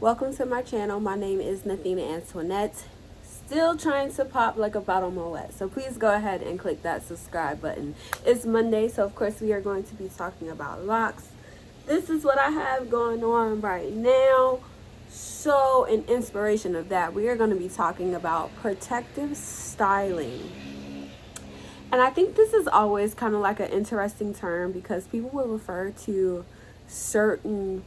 Welcome to my channel. My name is Nathina Antoinette. Still trying to pop like a bottle moet. So please go ahead and click that subscribe button. It's Monday, so of course we are going to be talking about locks. This is what I have going on right now. So in inspiration of that, we are going to be talking about protective styling. And I think this is always kind of like an interesting term because people will refer to certain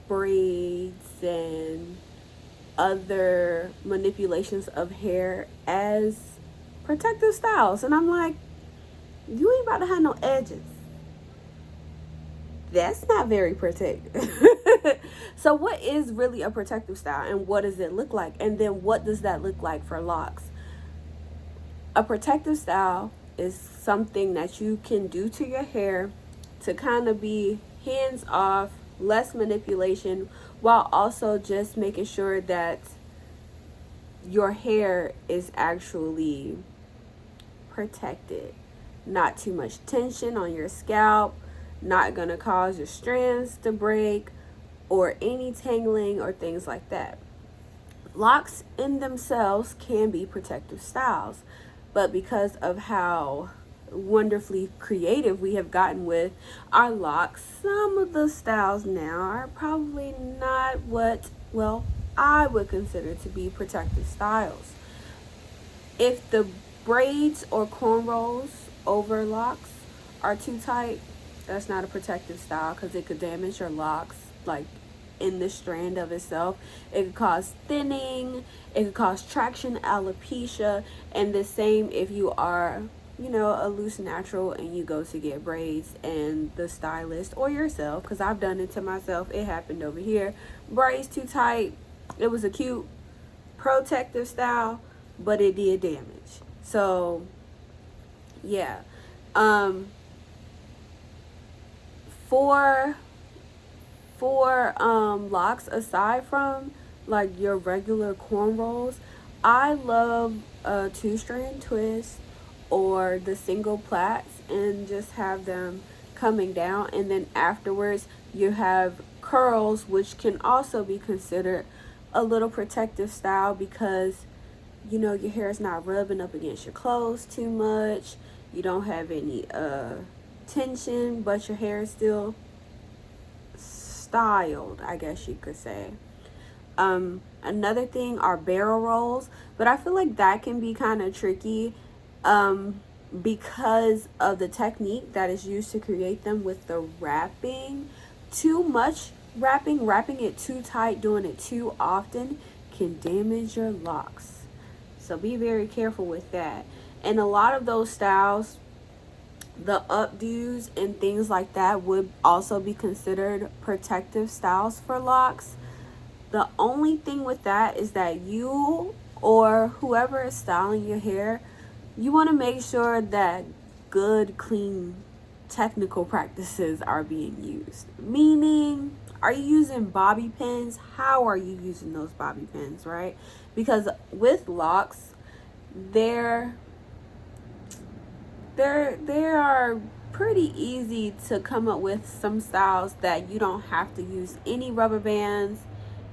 braids and other manipulations of hair as protective styles. And I'm like, you ain't about to have no edges. That's not very protective. So what is really a protective style and what does it look like? And then what does that look like for locks? A protective style is something that you can do to your hair to kind of be hands off, less manipulation, while also just making sure that your hair is actually protected. Not too much tension on your scalp, not going to cause your strands to break or any tangling or things like that. Locks in themselves can be protective styles, but because of how wonderfully creative we have gotten with our locks, some of the styles now are probably not what, well, I would consider to be protective styles. If the braids or cornrows over locks are too tight, that's not a protective style because it could damage your locks, like in the strand of itself. It could cause thinning, it could cause traction alopecia, and the same if you are, a loose natural and you go to get braids and the stylist or yourself, because I've done it to myself, it happened over here, braids too tight. It was a cute protective style, but it did damage. So yeah, for locks, aside from like your regular cornrows, I love a 2-strand twist or the single plaits and just have them coming down, and then afterwards you have curls, which can also be considered a little protective style because your hair is not rubbing up against your clothes too much. You don't have any tension, but your hair is still styled, I guess you could say. Another thing are barrel rolls, but I feel like that can be kind of tricky because of the technique that is used to create them with the wrapping. Too much wrapping it too tight, doing it too often can damage your locks. So be very careful with that. And a lot of those styles, the updos and things like that, would also be considered protective styles for locks. The only thing with that is that you or whoever is styling your hair, you want to make sure that good, clean, technical practices are being used. Meaning, are you using bobby pins? How are you using those bobby pins, right? Because with locks, they are pretty easy to come up with some styles that you don't have to use any rubber bands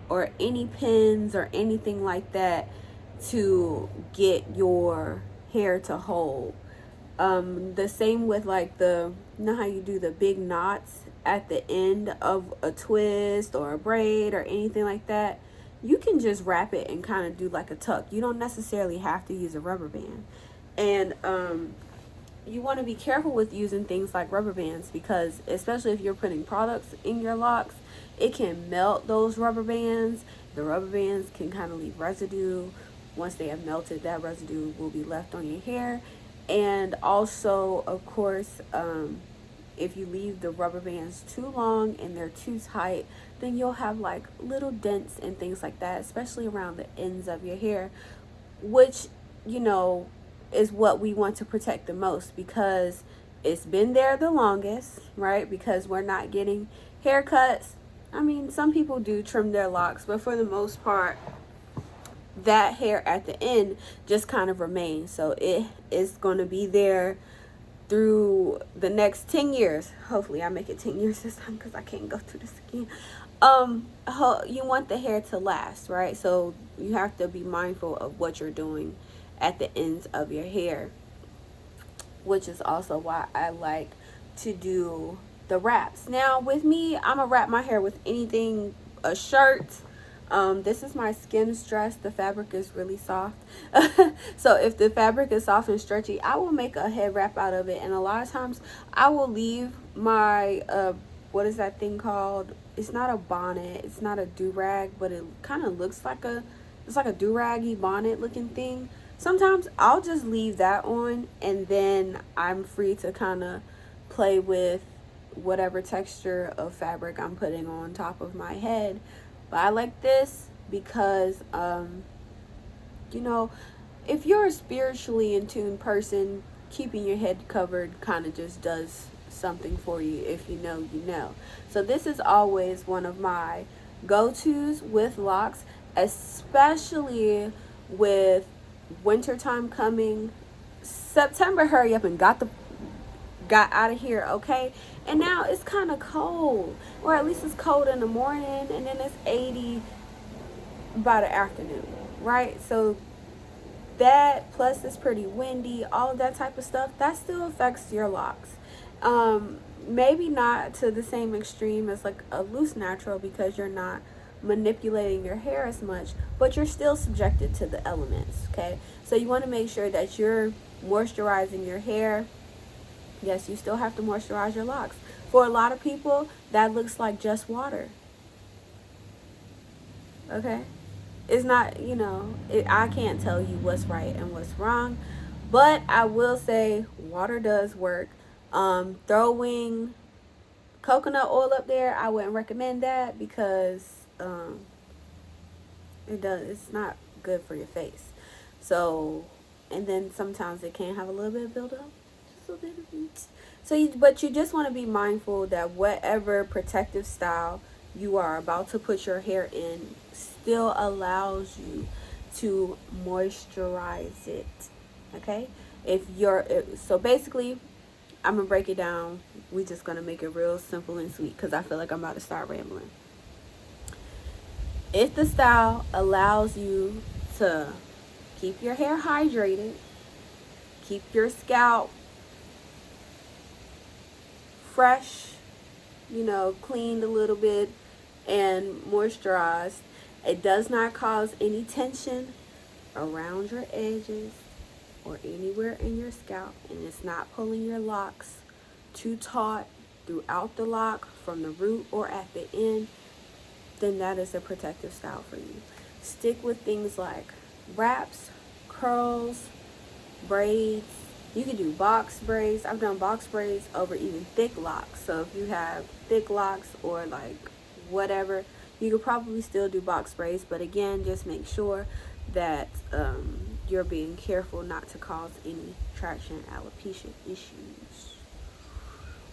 or any pins or anything like that to get your hair to hold. The same with like how you do the big knots at the end of a twist or a braid or anything like that. You can just wrap it and kind of do like a tuck. You don't necessarily have to use a rubber band. And you want to be careful with using things like rubber bands because especially if you're putting products in your locks, it can melt those rubber bands. The rubber bands can kind of leave residue. Once they have melted, that residue will be left on your hair. And also, of course, if you leave the rubber bands too long and they're too tight, then you'll have like little dents and things like that, especially around the ends of your hair, which, is what we want to protect the most because it's been there the longest, right? Because we're not getting haircuts. I mean, some people do trim their locks, but for the most part, that hair at the end just kind of remains. So it is going to be there through the next 10 years. Hopefully I make it 10 years this time because I can't go through this again. You want the hair to last, right? So you have to be mindful of what you're doing at the ends of your hair, which is also why I like to do the wraps. Now with me, I'm gonna wrap my hair with anything, a shirt. This is my skin stress. The fabric is really soft. So if the fabric is soft and stretchy, I will make a head wrap out of it. And a lot of times I will leave my what is that thing called? It's not a bonnet, it's not a do-rag, but it kind of looks like it's like a do-raggy bonnet looking thing. Sometimes I'll just leave that on, and then I'm free to kind of play with whatever texture of fabric I'm putting on top of my head. But I like this because you know, if you're a spiritually in tune person, keeping your head covered kind of just does something for you. If you know, you know. So this is always one of my go-tos with locks, especially with wintertime coming. September, hurry up and got out of here, okay? And now it's kind of cold, or at least it's cold in the morning, and then it's 80 by the afternoon, right? So that, plus it's pretty windy, all of that type of stuff, that still affects your locks. Maybe not to the same extreme as like a loose natural, because you're not manipulating your hair as much, but you're still subjected to the elements, okay? So you want to make sure that you're moisturizing your hair. Yes, you still have to moisturize your locks. For a lot of people, that looks like just water, okay? It's not, I can't tell you what's right and what's wrong, but I will say water does work. Throwing coconut oil up there, I wouldn't recommend that, because it's not good for your face. So, and then sometimes it can have a little bit of buildup, just a little bit. So but you just want to be mindful that whatever protective style you are about to put your hair in still allows you to moisturize it, okay? So basically, I'm gonna break it down. We're just gonna make it real simple and sweet, because I feel like I'm about to start rambling. If the style allows you to keep your hair hydrated, keep your scalp fresh, cleaned a little bit and moisturized, it does not cause any tension around your edges or anywhere in your scalp, and it's not pulling your locks too taut throughout the lock from the root or at the end, then that is a protective style for you. Stick with things like wraps, curls, braids. You can do box braids. I've done box braids over even thick locks. So if you have thick locks or like whatever, you could probably still do box braids. But again, just make sure that you're being careful not to cause any traction alopecia issues,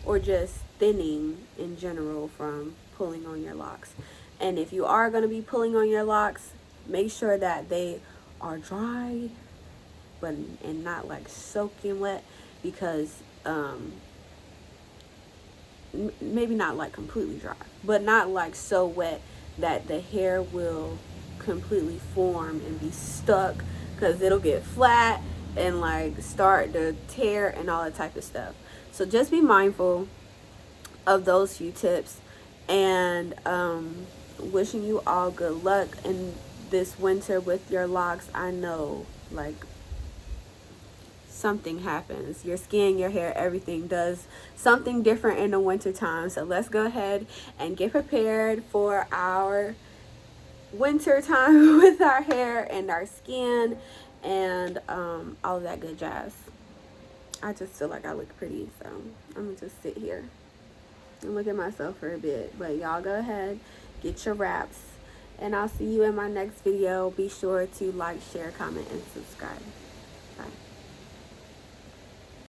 or just thinning in general from pulling on your locks. And if you are going to be pulling on your locks, make sure that they are dry, and not like soaking wet, because maybe not like completely dry, but not like so wet that the hair will completely form and be stuck, because it'll get flat and like start to tear and all that type of stuff. So just be mindful of those few tips, and wishing you all good luck in this winter with your locks. I know, like, something happens. Your skin, your hair, everything does something different in the winter time. So let's go ahead and get prepared for our winter time with our hair and our skin and all of that good jazz. I just feel like I look pretty, so I'm gonna just sit here and look at myself for a bit. But y'all go ahead, get your wraps, and I'll see you in my next video. Be sure to like, share, comment, and subscribe.